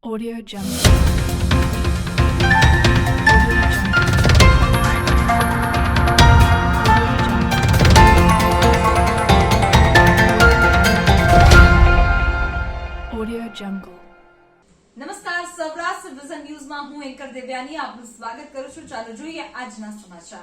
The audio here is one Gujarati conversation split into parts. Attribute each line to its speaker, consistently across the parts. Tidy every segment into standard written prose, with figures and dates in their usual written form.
Speaker 1: Audio Jungle. Audio Jungle.
Speaker 2: નમસ્કાર, સૌરાષ્ટ્ર વિઝન ન્યૂઝમાં હું એન્કર દેવ્યાની આપનું સ્વાગત કરું છું. ચાલો જોઈએ આજના સમાચાર.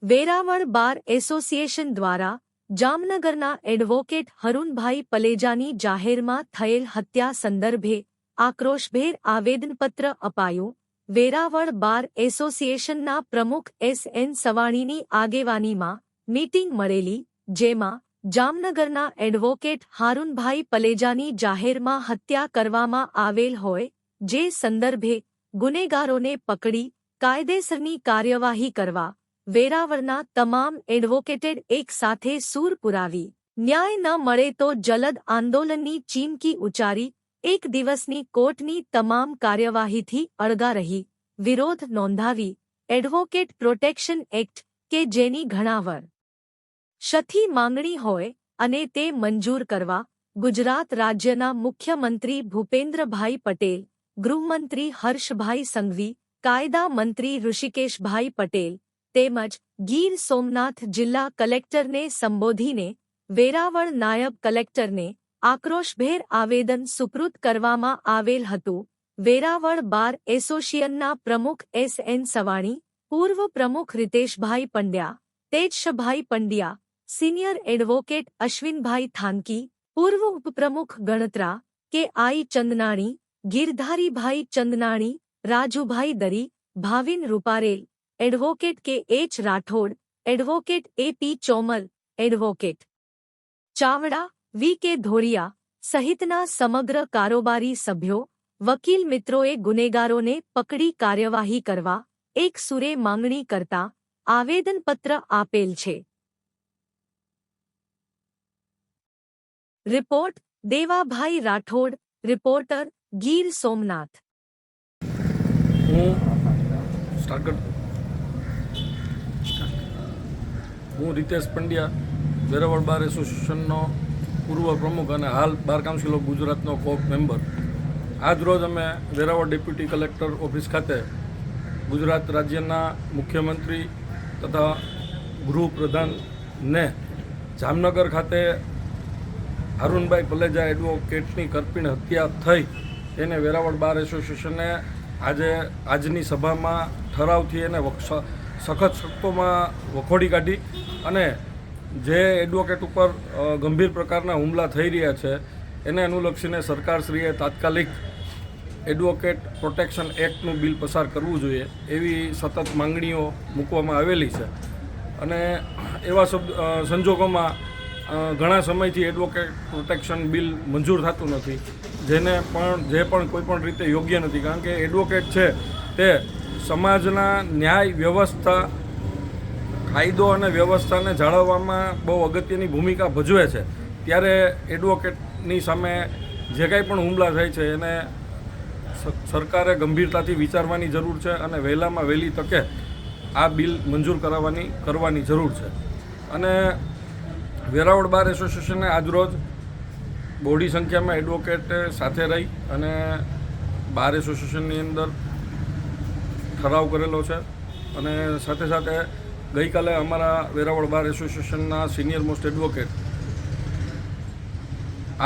Speaker 3: વેરાવળ બાર એસોસિએશન દ્વારા જામનગરના એડવોકેટ હરુનભાઈ પલેજાની જાહેરમાં થયેલ હત્યા સંદર્ભે આક્રોશભેર આવેદનપત્ર અપાયું. વેરાવળ બાર એસોસિએશનના પ્રમુખ એસ.એન. સવાણીની આગેવાનીમાં મીટિંગ મળેલી, જેમાં જામનગરના એડવોકેટ હારુનભાઈ પલેજાની જાહેરમાં હત્યા કરવામાં આવેલ હોય, જે સંદર્ભે ગુનેગારોને પકડી કાયદેસરની કાર્યવાહી કરવા વેરાવળના તમામ એડવોકેટેડ એક સાથે સૂર પુરાવી ન્યાય ન મળે તો જલદ આંદોલનની ચીમકી ઉચ્ચારી એક દિવસની કોર્ટની તમામ કાર્યવાહીથી અળગા રહી વિરોધ નોંધાવી એડવોકેટ પ્રોટેક્શન એક્ટ કે જેની ઘણા વર્ષથી માંગણી હોય અને તે મંજૂર કરવા ગુજરાત રાજ્યના મુખ્યમંત્રી ભૂપેન્દ્રભાઈ પટેલ, ગૃહમંત્રી હર્ષભાઈ સંઘવી, કાયદા મંત્રી ઋષિકેશભાઈ પટેલ તેમજ ગીર સોમનાથ જિલ્લા કલેક્ટરને સંબોધીને વેરાવળ નાયબ કલેક્ટરને આક્રોશભેર આવેદન સુપૃત કરવામાં આવેલ હતું. વેરાવળ બાર એસોસિએશનના પ્રમુખ એસ.એન. સવાણી, પૂર્વ પ્રમુખ રીતેશભાઈ પંડ્યા, તેજશભાઈ પંડ્યા, સિનિયર એડવોકેટ અશ્વિનભાઈ થાનકી, પૂર્વ ઉપપ્રમુખ ગણત્રા કે.આઈ. ચંદનાણી, ગિરધારીભાઈ ચંદનાણી, રાજુભાઈ Dari, Bhavin Ruparel, advocate K H. Rathod, advocate A P. Chomal, advocate Chavda, V K. Dholiya સહિતના સમગ્ર કારોબારી સભ્યો, વકીલ મિત્રોએ ગુનેગારોને પકડી કાર્યવાહી કરવા એક સુરે માંગણી કરતા આવેદનપત્ર આપેલ છે. રિપોર્ટ દેવાભાઈ રાઠોડ, રિપોર્ટર, ગીર સોમનાથ.
Speaker 4: હું રીતેશ પંડ્યા, વેરાવળ બાર એસોસિએશનનો પૂર્વ પ્રમુખ અને હાલ બાર કાઉન્સિલ ઓફ ગુજરાતનો કોપ મેમ્બર. આજરોજ અમે વેરાવળ ડેપ્યુટી કલેક્ટર ઓફિસ ખાતે ગુજરાત રાજ્યના મુખ્યમંત્રી તથા ગૃહપ્રધાનને જામનગર ખાતે હારુનભાઈ પલેજા એડવોકેટની કરપીણ હત્યા થઈ એને વેરાવળ બાર એસોસિએશને આજની સભામાં ઠરાવથી એને સખત શબ્દોમાં વખોડી કાઢી અને જે એડવોકેટ ઉપર ગંભીર પ્રકારના હુમલા થઈ રહ્યા છે એને અનુલક્ષીને સરકારશ્રીએ તાત્કાલિક એડવોકેટ પ્રોટેક્શન એક્ટનું બિલ પસાર કરવું જોઈએ એવી સતત માંગણીઓ મૂકવામાં આવેલી છે. અને એવા સંજોગોમાં ઘણા સમયથી એડવોકેટ પ્રોટેક્શન બિલ મંજૂર થતું નથી, જે પણ કોઈ પણ રીતે યોગ્ય નથી. કારણ કે એડવોકેટ છે તે સમાજના ન્યાય વ્યવસ્થા, કાયદો અને વ્યવસ્થાને જાળવવામાં બહુ અગત્યની ભૂમિકા ભજવે છે. ત્યારે એડવોકેટની સામે જે કાંઈ પણ હુમલા થાય છે એને સરકારે ગંભીરતાથી વિચારવાની જરૂર છે અને વહેલામાં વહેલી તકે આ બિલ મંજૂર કરવાની જરૂર છે. અને વેરાવળ બાર એસોસિએશને આજરોજ બહોળી સંખ્યામાં એડવોકેટ સાથે રહી અને બાર એસોસિએશનની અંદર ઠરાવ કરેલો છે. અને સાથે સાથે ગઈકાલે અમારા વેરાવળ બાર એસોસિએશનના સિનિયર મોસ્ટ એડવોકેટ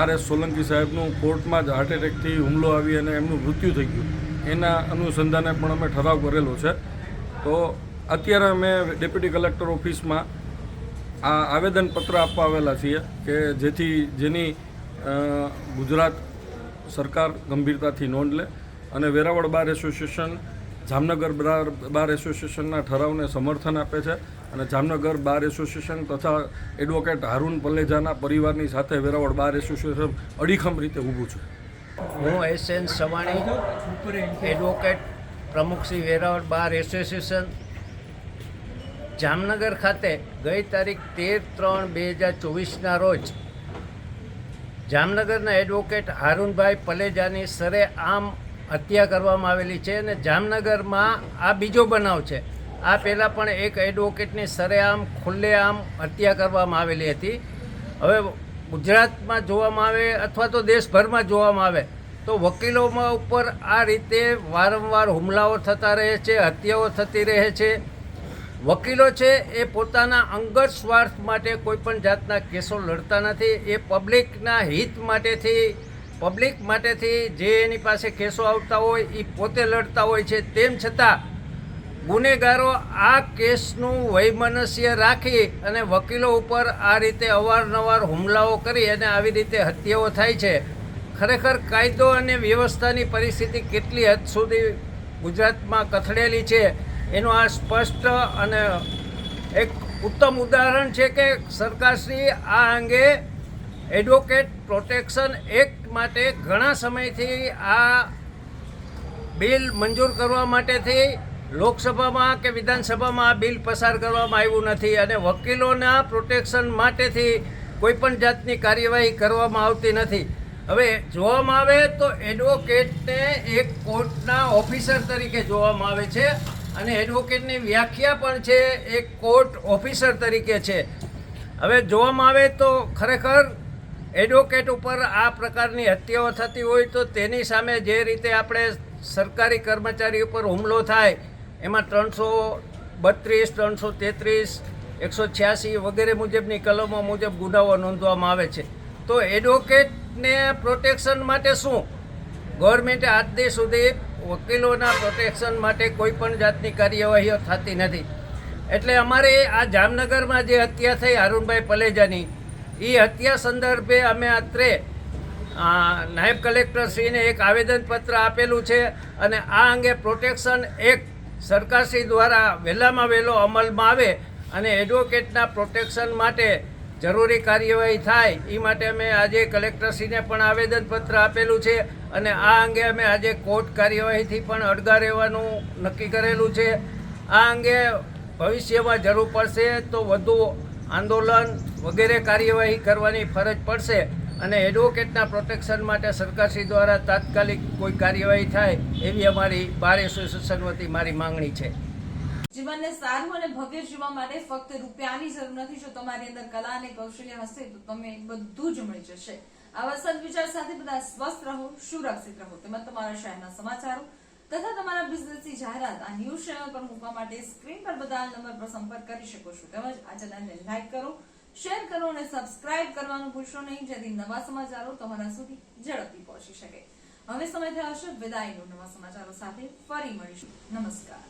Speaker 4: આર.એસ. સોલંકી સાહેબનું કોર્ટમાં જ હાર્ટ એટેકથી હુમલો આવી અને એમનું મૃત્યુ થઈ ગયું. એના અનુસંધાને પણ અમે ઠરાવ કરેલો છે. તો અત્યારે અમે ડેપ્યુટી કલેક્ટર ઓફિસમાં આ આવેદનપત્ર આપવા આવેલા છીએ કે જેની ગુજરાત સરકાર ગંભીરતાથી નોંધ લે અને વેરાવળ બાર એસોસિએશન જામનગર બાર એસોસિએશનના ઠરાવને સમર્થન આપે છે અને જામનગર બાર એસોસિએશન તથા એડવોકેટ હારુન પલેજાના પરિવારની સાથે વેરાવળ બાર એસોસિએશન અડીખમ રીતે ઊભું છે.
Speaker 5: હું એસ.એન. સવાણી, એડવોકેટ પ્રમુખ શ્રી વેરાવળ બાર એસોસિએશન, જામનગર ખાતે ગઈ તારીખ 13/3/2024ના રોજ જામનગરના એડવોકેટ હારુનભાઈ પલેજાની સરેઆમ હત્યા કરવામાં આવેલી છે અને જામનગરમાં આ બીજો બનાવ છે. આ પહેલાં પણ એક એડવોકેટની સરેઆમ ખુલ્લેઆમ હત્યા કરવામાં આવેલી હતી. હવે ગુજરાતમાં જોવામાં આવે અથવા તો દેશભરમાં જોવામાં આવે તો વકીલોમાં ઉપર આ રીતે વારંવાર હુમલાઓ થતા રહે છે, હત્યાઓ થતી રહે છે. વકીલો છે એ પોતાના અંગત સ્વાર્થ માટે કોઈ પણ જાતના કેસો લડતા નથી. એ પબ્લિકના હિત માટેથી જે એની પાસે કેસો આવતા હોય એ પોતે લડતા હોય છે. તેમ છતાં ગુનેગારો આ કેસનું વૈમનસ્ય રાખી અને વકીલો ઉપર આ રીતે અવારનવાર હુમલાઓ કરી અને આવી રીતે હત્યાઓ થાય છે. ખરેખર કાયદો અને વ્યવસ્થાની પરિસ્થિતિ કેટલી હદ સુધી ગુજરાતમાં કથળેલી છે એનું આ સ્પષ્ટ અને એક ઉત્તમ ઉદાહરણ છે કે સરકારશ્રી આ અંગે એડવોકેટ પ્રોટેક્શન એક્ટ માટે ઘણા સમયથી આ બિલ મંજૂર કરવા માટેથી લોકસભામાં કે વિધાનસભામાં આ બિલ પસાર કરવામાં આવ્યું નથી અને વકીલોના પ્રોટેક્શન માટેથી કોઈ પણ જાતની કાર્યવાહી કરવામાં આવતી નથી. હવે જોવામાં આવે તો એડવોકેટને એક કોર્ટના ઓફિસર તરીકે જોવામાં આવે છે અને એડવોકેટની વ્યાખ્યા પણ છે એક કોર્ટ ઓફિસર તરીકે છે. હવે જોવામાં આવે તો ખરેખર એડવોકેટ ઉપર આ પ્રકારની હત્યાઓ થતી હોય તો તેની સામે જે રીતે આપણે સરકારી કર્મચારી ઉપર હુમલો થાય એમાં 332, 333, 186 વગેરે મુજબની કલમો મુજબ ગુનાઓ નોંધવામાં આવે છે. તો એડવોકેટને પ્રોટેક્શન માટે શું ગવર્મેન્ટે આજ દી સુધી વકીલોના પ્રોટેક્શન માટે કોઈ પણ જાતની કાર્યવાહીઓ થતી નથી. એટલે અમારે આ જામનગરમાં જે હત્યા થઈ હારૂનભાઈ પલેજાની એ હત્યા સંદર્ભે અમે અત્રે નાયબ કલેક્ટરશ્રીને એક આવેદનપત્ર આપેલું છે અને આ અંગે પ્રોટેક્શન એક્ટ સરકારશ્રી દ્વારા વહેલામાં વહેલો અમલમાં આવે અને એડવોકેટના પ્રોટેક્શન માટે જરૂરી કાર્યવાહી થાય એ માટે અમે આજે કલેક્ટરશ્રીને પણ આવેદનપત્ર આપેલું છે અને આ અંગે અમે આજે કોર્ટ કાર્યવાહીથી પણ અડગા રહેવાનું નક્કી કરેલું છે. આ અંગે ભવિષ્યમાં જરૂર પડશે તો વધુ આંદોલન વગેરે કાર્યવાહી કરવાની ફરજ પડશે અને એડવોકેટના પ્રોટેક્શન માટે સરકારશ્રી દ્વારા તાત્કાલિક કોઈ કાર્યવાહી થાય એવી અમારી બાર એસોસિએશન વતી મારી માંગણી છે.
Speaker 2: જીવનને સારું અને ભવ્ય જીવવા માટે ફક્ત રૂપિયાની જરૂર નથી. જો તમારી અંદર કલા અને કૌશલ્ય હશે તો તમે બધું જ મળી જશે. આવા સદવિચાર સાથે બધા સ્વસ્થ રહો, સુરક્ષિત રહો. તેમજ તમારા શહેરના સમાચારો તથા તમારા બિઝનેસની જાહેરાત આ ન્યૂઝ ચેનલ પર મૂકવા માટે સ્ક્રીન પર બધા નંબર પર સંપર્ક કરી શકો છો. તેમજ આ ચેનલને લાઈક કરો, શેર કરો અને સબસ્ક્રાઇબ કરવાનું ભૂલશો નહીં, જેથી નવા સમાચારો તમારા સુધી ઝડપથી પહોંચી શકે. હવે સમય થયો છે વિદાયનો. નવા સમાચારો સાથે ફરી મળીશું. નમસ્કાર.